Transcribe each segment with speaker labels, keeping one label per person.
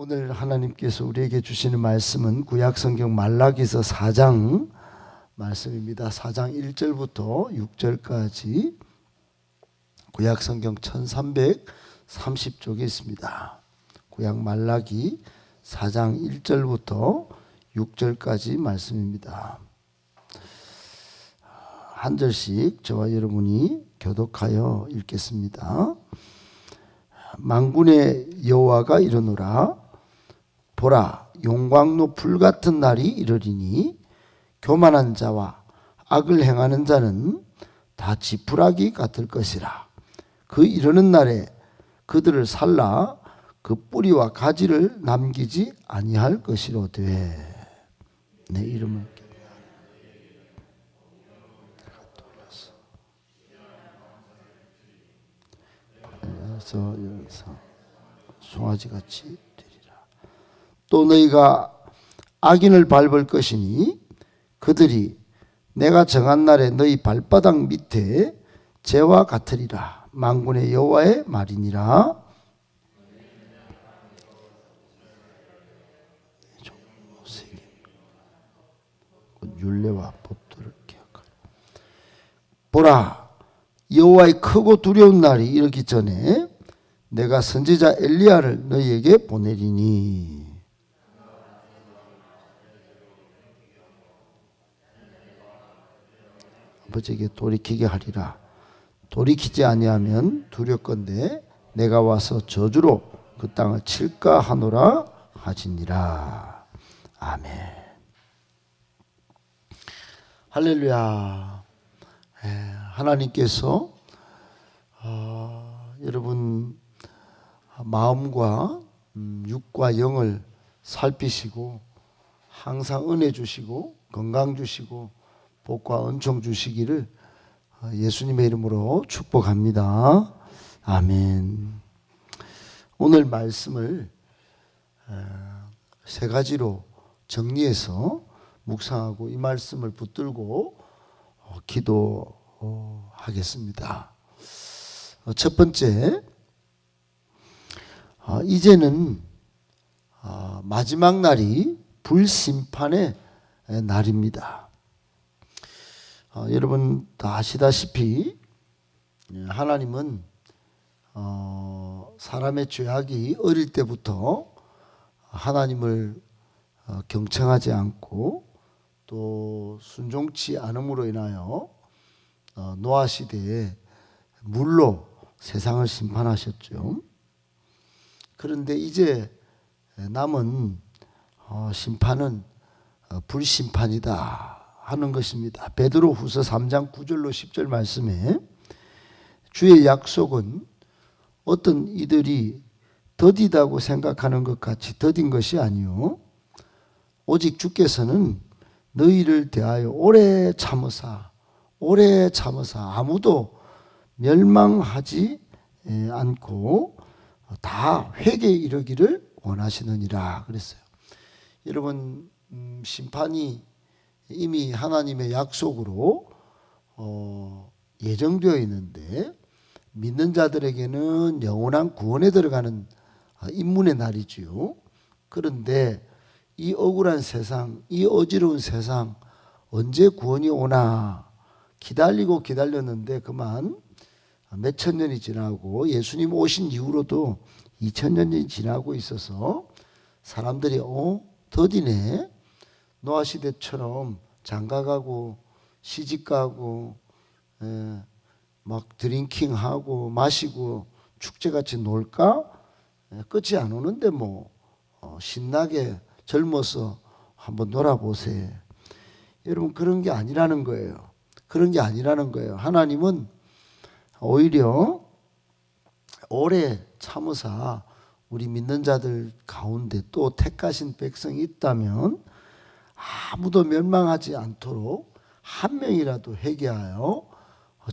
Speaker 1: 오늘 하나님께서 우리에게 주시는 말씀은 구약성경 말라기서 4장 말씀입니다. 4장 1절부터 6절까지 구약성경 1330쪽에 있습니다. 구약 말라기 4장 1절부터 6절까지 말씀입니다. 한 절씩 저와 여러분이 교독하여 읽겠습니다. 만군의 여호와가 이르노라. 보라, 용광로 불같은 날이 이르리니 교만한 자와 악을 행하는 자는 다 지푸라기 같을 것이라. 그 이르는 날에 그들을 살라 그 뿌리와 가지를 남기지 아니할 것이로되. 내 이름을 여기서 송아지같이 되리라. 또 너희가 악인을 밟을 것이니 그들이 내가 정한 날에 너희 발바닥 밑에 재와 같으리라. 만군의 여호와의 말이니라. 율례와 법도를 기억하라. 보라, 여호와의 크고 두려운 날이 이르기 전에 내가 선지자 엘리야를 너희에게 보내리니. 아버지에게 돌이키게 하리라. 돌이키지 아니하면 두렵건대 내가 와서 저주로 그 땅을 칠까 하노라 하시니라. 아멘. 할렐루야. 하나님께서 여러분 마음과 육과 영을 살피시고 항상 은혜 주시고 건강 주시고 복과 은총 주시기를 예수님의 이름으로 축복합니다. 아멘. 오늘 말씀을 세 가지로 정리해서 묵상하고 이 말씀을 붙들고 기도하겠습니다. 첫 번째, 이제는 마지막 날이 불심판의 날입니다. 여러분 다 아시다시피 하나님은 사람의 죄악이 어릴 때부터 하나님을 경청하지 않고 또 순종치 않음으로 인하여 노아 시대에 물로 세상을 심판하셨죠. 그런데 이제 남은 심판은 불심판이다 하는 것입니다. 베드로후서 3장 9절로 10절 말씀에 주의 약속은 어떤 이들이 더디다고 생각하는 것 같이 더딘 것이 아니요 오직 주께서는 너희를 대하여 오래 참으사 아무도 멸망하지 않고 다 회개에 이르기를 원하시느니라 그랬어요. 여러분 심판이 이미 하나님의 약속으로 예정되어 있는데 믿는 자들에게는 영원한 구원에 들어가는 인문의 날이지요. 그런데 이 억울한 세상, 이 어지러운 세상 언제 구원이 오나 기다리고 기다렸는데 그만 몇천 년이 지나고 예수님 오신 이후로도 2000년이 지나고 있어서 사람들이 더디네. 노아 시대처럼 장가가고 시집가고 막 드링킹하고 마시고 축제같이 놀까? 끝이 안 오는데 뭐 신나게 젊어서 한번 놀아보세요. 여러분 그런 게 아니라는 거예요. 그런 게 아니라는 거예요. 하나님은 오히려 오래 참으사 우리 믿는 자들 가운데 또 택하신 백성이 있다면 아무도 멸망하지 않도록 한 명이라도 회개하여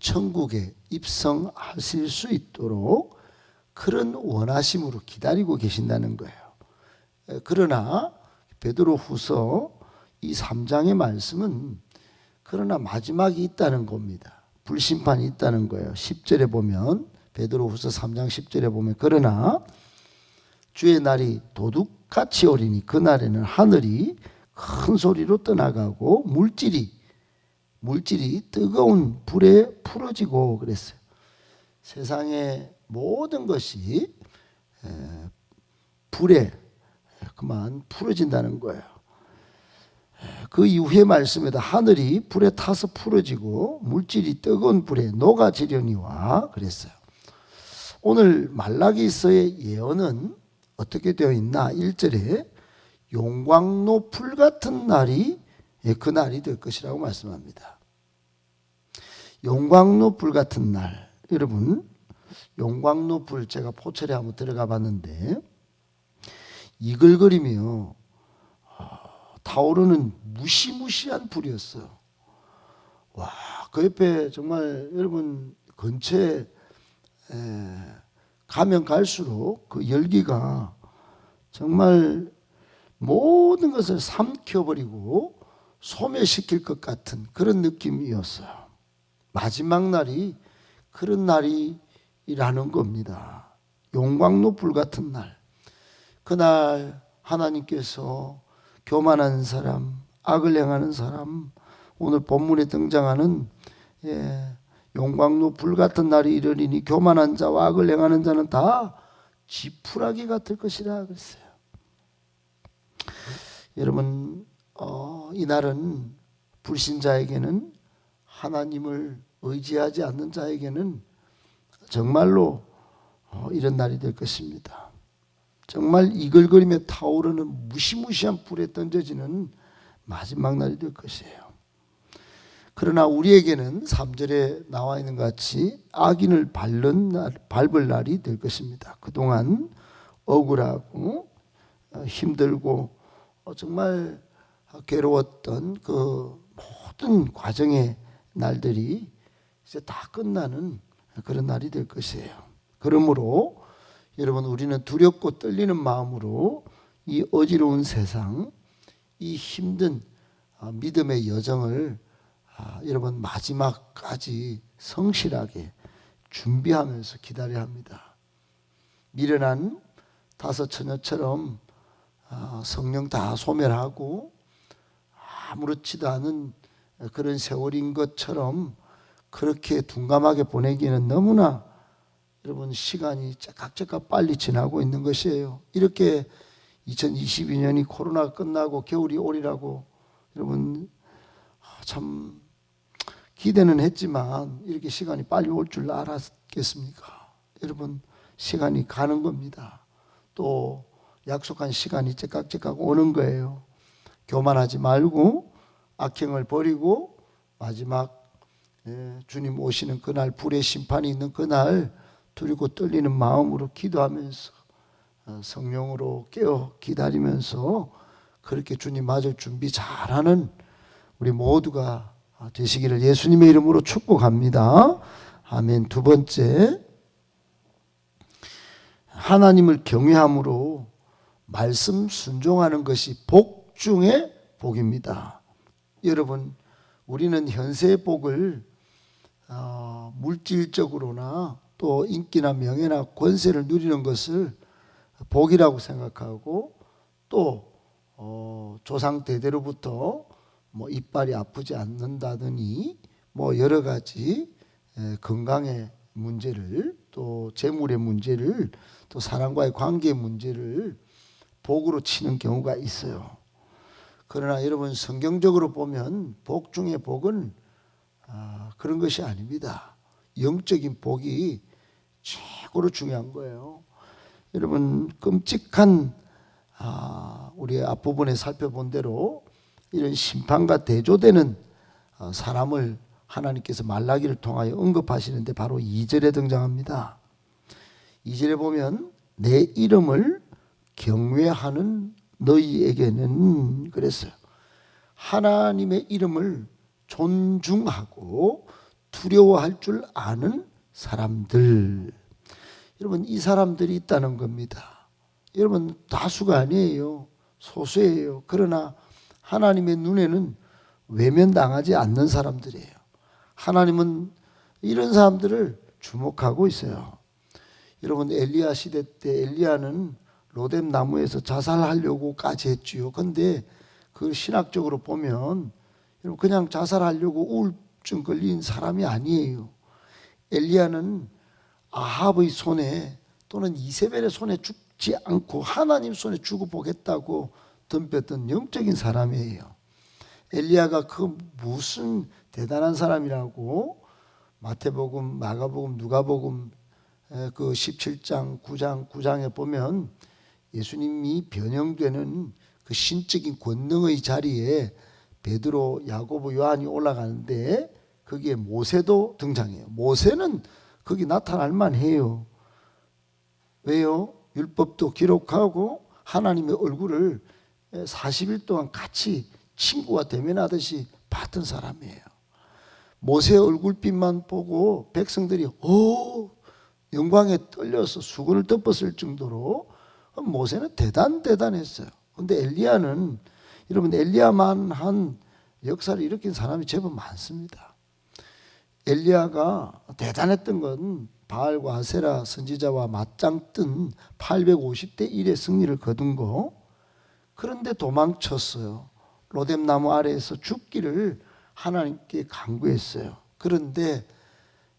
Speaker 1: 천국에 입성하실 수 있도록 그런 원하심으로 기다리고 계신다는 거예요. 그러나 베드로후서 이 3장의 말씀은 그러나 마지막이 있다는 겁니다. 불심판이 있다는 거예요. 10절에 보면 베드로후서 3장 10절에 보면 그러나 주의 날이 도둑같이 오리니 그날에는 하늘이 큰 소리로 떠나가고 물질이 뜨거운 불에 풀어지고 그랬어요. 세상의 모든 것이 불에 그만 풀어진다는 거예요. 그 이후의 말씀에도 하늘이 불에 타서 풀어지고 물질이 뜨거운 불에 녹아지려니와 그랬어요. 오늘 말라기서의 예언은 어떻게 되어 있나? 1절에 용광로 불 같은 날이 그 날이 될 것이라고 말씀합니다. 용광로 불 같은 날. 여러분, 용광로 불 제가 포철에 한번 들어가 봤는데 이글거리며 타오르는 무시무시한 불이었어요. 와, 그 옆에 정말 여러분 근처에 가면 갈수록 그 열기가 정말 모든 것을 삼켜버리고 소멸시킬 것 같은 그런 느낌이었어요. 마지막 날이 그런 날이라는 겁니다. 용광로 불 같은 날. 그날 하나님께서 교만한 사람, 악을 행하는 사람, 오늘 본문에 등장하는 용광로 불 같은 날이 이르리니 교만한 자와 악을 행하는 자는 다 지푸라기가 될 것이라 그랬어요. 여러분, 이 날은 불신자에게는, 하나님을 의지하지 않는 자에게는 정말로 이런 날이 될 것입니다. 정말 이글거리며 타오르는 무시무시한 불에 던져지는 마지막 날이 될 것이에요. 그러나 우리에게는 3절에 나와 있는 것 같이 악인을 밟을 날이 될 것입니다. 그동안 억울하고 힘들고 정말 괴로웠던 그 모든 과정의 날들이 이제 다 끝나는 그런 날이 될 것이에요. 그러므로 여러분, 우리는 두렵고 떨리는 마음으로 이 어지러운 세상, 이 힘든 믿음의 여정을 여러분 마지막까지 성실하게 준비하면서 기다려야 합니다. 미련한 다섯 처녀처럼 성령 다 소멸하고 아무렇지도 않은 그런 세월인 것처럼 그렇게 둔감하게 보내기는 너무나 여러분 시간이 째깍째깍 빨리 지나고 있는 것이에요. 이렇게 2022년이 코로나가 끝나고 겨울이 오리라고 여러분 참 기대는 했지만 이렇게 시간이 빨리 올 줄 알았겠습니까? 여러분, 시간이 가는 겁니다. 또 약속한 시간이 째깍째깍 오는 거예요. 교만하지 말고 악행을 버리고 마지막 주님 오시는 그날, 불의 심판이 있는 그날 두렵고 떨리는 마음으로 기도하면서 성령으로 깨어 기다리면서 그렇게 주님 맞을 준비 잘하는 우리 모두가 되시기를 예수님의 이름으로 축복합니다. 아멘. 두 번째, 하나님을 경외함으로 말씀 순종하는 것이 복 중에 복입니다. 여러분, 우리는 현세의 복을 물질적으로나 또 인기나 명예나 권세를 누리는 것을 복이라고 생각하고 또 조상 대대로부터 뭐 이빨이 아프지 않는다더니 뭐 여러 가지 건강의 문제를 또 재물의 문제를 또 사람과의 관계의 문제를 복으로 치는 경우가 있어요. 그러나 여러분, 성경적으로 보면 복 중에 복은 그런 것이 아닙니다. 영적인 복이 최고로 중요한 거예요. 여러분, 끔찍한 우리 앞부분에 살펴본 대로 이런 심판과 대조되는 사람을 하나님께서 말라기를 통하여 언급하시는데 바로 2절에 등장합니다. 2절에 보면 내 이름을 경외하는 너희에게는 그랬어요. 하나님의 이름을 존중하고 두려워할 줄 아는 사람들. 여러분, 이 사람들이 있다는 겁니다. 여러분, 다수가 아니에요. 소수예요. 그러나 하나님의 눈에는 외면당하지 않는 사람들이에요. 하나님은 이런 사람들을 주목하고 있어요. 여러분, 엘리야 시대 때 엘리야는 로뎀 나무에서 자살하려고까지 했지요. 근데 그 신학적으로 보면 그냥 자살하려고 우울증 걸린 사람이 아니에요. 엘리야는 아합의 손에 또는 이세벨의 손에 죽지 않고 하나님 손에 죽어 보겠다고 덤볐던 영적인 사람이에요. 엘리야가 그 무슨 대단한 사람이라고 마태복음, 마가복음, 누가복음 그 17장, 9장에 보면 예수님이 변형되는 그 신적인 권능의 자리에 베드로, 야고보, 요한이 올라가는데 거기에 모세도 등장해요. 모세는 거기 나타날 만해요. 왜요? 율법도 기록하고 하나님의 얼굴을 40일 동안 같이 친구와 대면하듯이 봤던 사람이에요. 모세의 얼굴빛만 보고 백성들이 영광에 떨려서 수건을 덮었을 정도로 모세는 대단했어요. 그런데 엘리야는 여러분 엘리야만 한 역사를 일으킨 사람이 제법 많습니다. 엘리야가 대단했던 건 바알과 아세라 선지자와 맞짱 뜬 850대 1의 승리를 거둔 거. 그런데 도망쳤어요. 로뎀 나무 아래에서 죽기를 하나님께 간구했어요. 그런데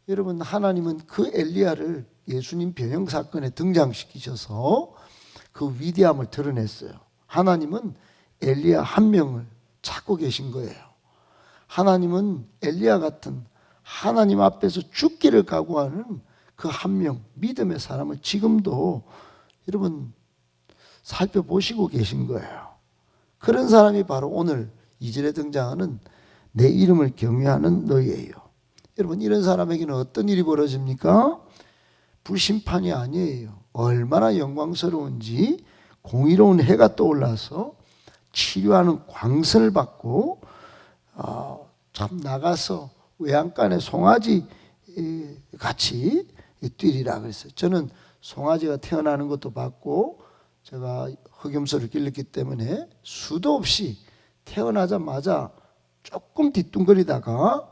Speaker 1: 여러분 하나님은 그 엘리야를 예수님 변형 사건에 등장시키셔서 그 위대함을 드러냈어요. 하나님은 엘리야 한 명을 찾고 계신 거예요. 하나님은 엘리야 같은 하나님 앞에서 죽기를 각오하는 그 한 명, 믿음의 사람을 지금도 여러분 살펴보시고 계신 거예요. 그런 사람이 바로 오늘 2절에 등장하는 내 이름을 경외하는 너희예요. 여러분 이런 사람에게는 어떤 일이 벌어집니까? 불심판이 아니에요. 얼마나 영광스러운지 공의로운 해가 떠올라서 치료하는 광선을 받고 참 나가서 외양간에 송아지 같이 뛰리라 그랬어요. 저는 송아지가 태어나는 것도 봤고 제가 흑염소를 길렀기 때문에 수도 없이 태어나자마자 조금 뒤뚱거리다가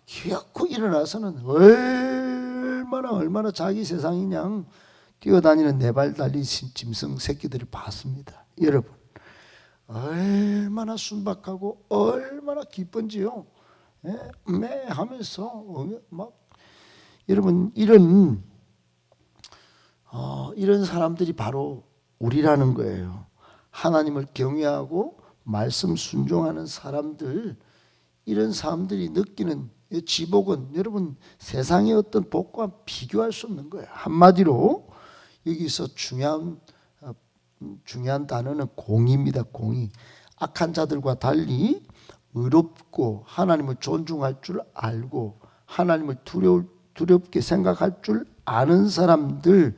Speaker 1: 기어코 일어나서는 얼마나 자기 세상이냥 뛰어다니는 네 발 달린 짐승 새끼들을 봤습니다. 여러분 얼마나 순박하고 얼마나 기쁜지요. 매 하면서 막 여러분 이런 사람들이 바로 우리라는 거예요. 하나님을 경외하고 말씀 순종하는 사람들, 이런 사람들이 느끼는 지복은 여러분 세상의 어떤 복과 비교할 수 없는 거예요. 한마디로 여기서 중요한 단어는 공의입니다. 공의. 악한 자들과 달리 의롭고 하나님을 존중할 줄 알고 하나님을 두렵게 생각할 줄 아는 사람들,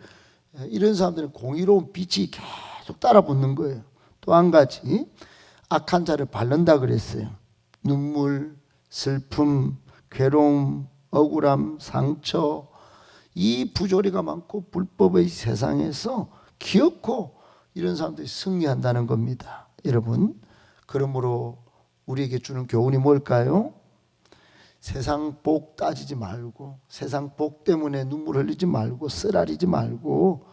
Speaker 1: 이런 사람들은 공의로운 빛이 계속 따라붙는 거예요. 또 한 가지 악한 자를 바른다 그랬어요. 눈물, 슬픔, 괴로움, 억울함, 상처, 이 부조리가 많고 불법의 세상에서 기어코 이런 사람들이 승리한다는 겁니다. 여러분, 그러므로 우리에게 주는 교훈이 뭘까요? 세상 복 따지지 말고 세상 복 때문에 눈물 흘리지 말고 쓰라리지 말고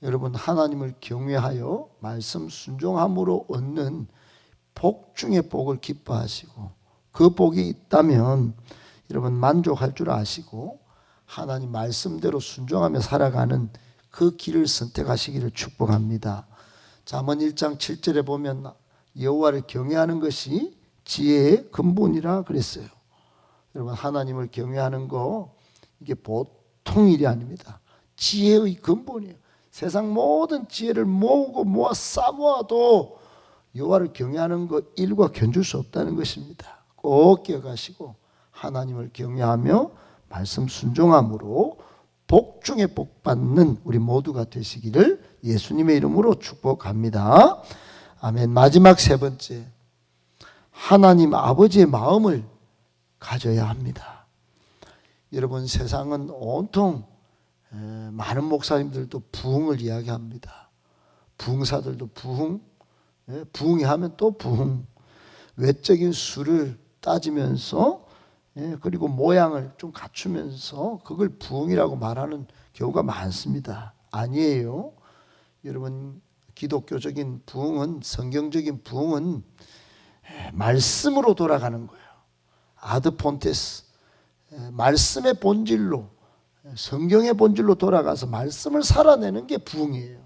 Speaker 1: 여러분 하나님을 경외하여 말씀 순종함으로 얻는 복 중에 복을 기뻐하시고 그 복이 있다면 여러분 만족할 줄 아시고 하나님 말씀대로 순종하며 살아가는 그 길을 선택하시기를 축복합니다. 잠언 1장 7절에 보면 여호와를 경외하는 것이 지혜의 근본이라 그랬어요. 여러분 하나님을 경외하는 거 이게 보통 일이 아닙니다. 지혜의 근본이에요. 세상 모든 지혜를 모아 쌓아도 여호와를 경외하는 것 일과 견줄 수 없다는 것입니다. 꼭 기억하시고 하나님을 경외하며 말씀 순종함으로 복 중에 복 받는 우리 모두가 되시기를 예수님의 이름으로 축복합니다. 아멘. 마지막 세 번째, 하나님 아버지의 마음을 가져야 합니다. 여러분 세상은 온통 많은 목사님들도 부흥을 이야기합니다. 부흥사들도 부흥이 하면 또 부흥, 외적인 수를 따지면서 그리고 모양을 좀 갖추면서 그걸 부흥이라고 말하는 경우가 많습니다. 아니에요. 여러분 기독교적인 부흥은, 성경적인 부흥은 말씀으로 돌아가는 거예요. 아드 폰테스, 말씀의 본질로, 성경의 본질로 돌아가서 말씀을 살아내는 게 부흥이에요.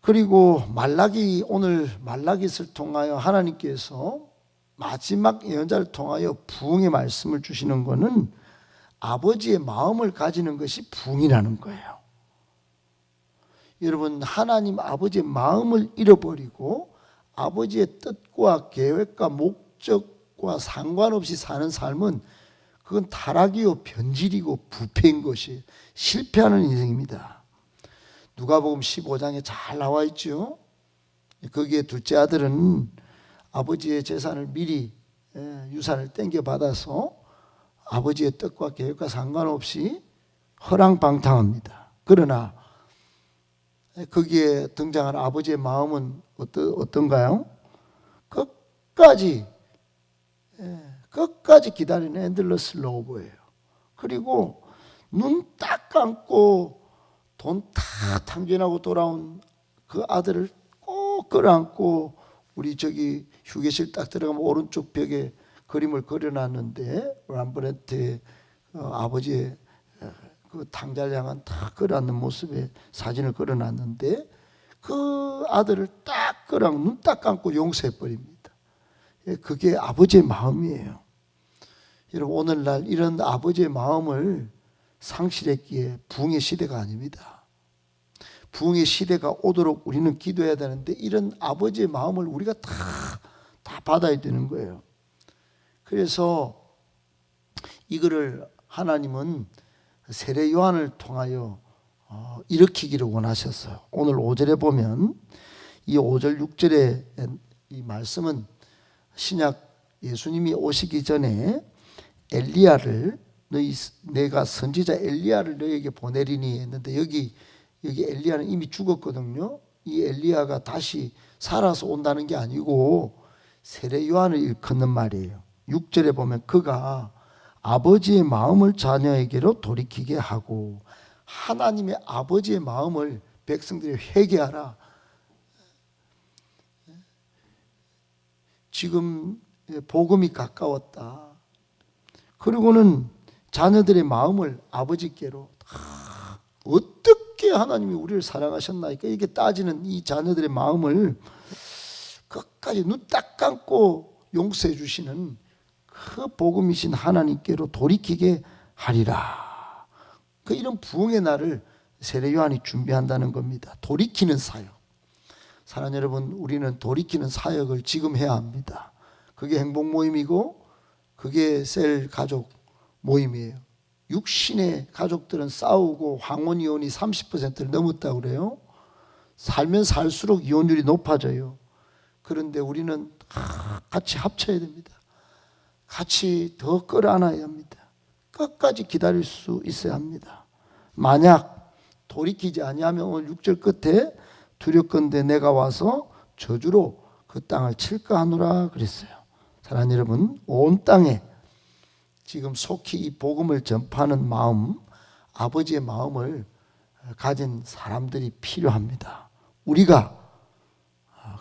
Speaker 1: 그리고 말라기, 오늘 말라기를 통하여 하나님께서 마지막 예언자를 통하여 부흥의 말씀을 주시는 것은 아버지의 마음을 가지는 것이 부흥이라는 거예요. 여러분, 하나님 아버지의 마음을 잃어버리고 아버지의 뜻과 계획과 목적과 상관없이 사는 삶은 그건 타락이요, 변질이고 부패인 것이 실패하는 인생입니다. 누가복음 15장에 잘 나와 있죠. 거기에 둘째 아들은 아버지의 재산을 미리 유산을 땡겨받아서 아버지의 뜻과 계획과 상관없이 허랑방탕합니다. 그러나 거기에 등장하는 아버지의 마음은 어떤가요? 끝까지 기다리는 엔들러스 로버예요. 그리고 눈 딱 감고 돈 다 탕진하고 돌아온 그 아들을 꼭 끌어안고, 우리 저기 휴게실 딱 들어가면 오른쪽 벽에 그림을 그려놨는데 람브레트의 아버지의 그 탕자를 향한 딱 끌어안는 모습의 사진을 그려놨는데 그 아들을 딱 끌어안고 눈 딱 감고 용서해버립니다. 그게 아버지의 마음이에요. 여러분, 오늘날 이런 아버지의 마음을 상실했기에 부흥의 시대가 아닙니다. 부흥의 시대가 오도록 우리는 기도해야 되는데 이런 아버지의 마음을 우리가 다 받아야 되는 거예요. 그래서 이거를 하나님은 세례 요한을 통하여 일으키기를 원하셨어요. 오늘 5절에 보면 이 5절 6절의 이 말씀은 신약 예수님이 오시기 전에 엘리야를 내가 선지자 엘리야를 너에게 보내리니 했는데 여기 엘리야는 이미 죽었거든요. 이 엘리야가 다시 살아서 온다는 게 아니고 세례 요한을 일컫는 말이에요. 6절에 보면 그가 아버지의 마음을 자녀에게로 돌이키게 하고, 하나님의 아버지의 마음을 백성들이 회개하라. 지금 복음이 가까웠다. 그리고는 자녀들의 마음을 아버지께로, 어떻게 하나님이 우리를 사랑하셨나이까 이렇게 따지는 이 자녀들의 마음을 끝까지 눈 딱 감고 용서해 주시는 그 복음이신 하나님께로 돌이키게 하리라. 그 이런 부흥의 날을 세례 요한이 준비한다는 겁니다. 돌이키는 사역. 사랑하는 여러분, 우리는 돌이키는 사역을 지금 해야 합니다. 그게 행복 모임이고 그게 셀 가족 모임이에요. 육신의 가족들은 싸우고 황혼 이혼이 30%를 넘었다고 그래요. 살면 살수록 이혼율이 높아져요. 그런데 우리는 같이 합쳐야 됩니다. 같이 더 끌어안아야 합니다. 끝까지 기다릴 수 있어야 합니다. 만약 돌이키지 아니하면 오늘 6절 끝에 두렵건대 내가 와서 저주로 그 땅을 칠까 하노라 그랬어요. 사랑하는 여러분, 온 땅에 지금 속히 이 복음을 전파하는 마음, 아버지의 마음을 가진 사람들이 필요합니다. 우리가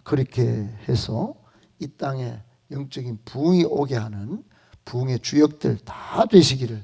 Speaker 1: 그렇게 해서 이 땅에 영적인 부흥이 오게 하는 부흥의 주역들 다 되시기를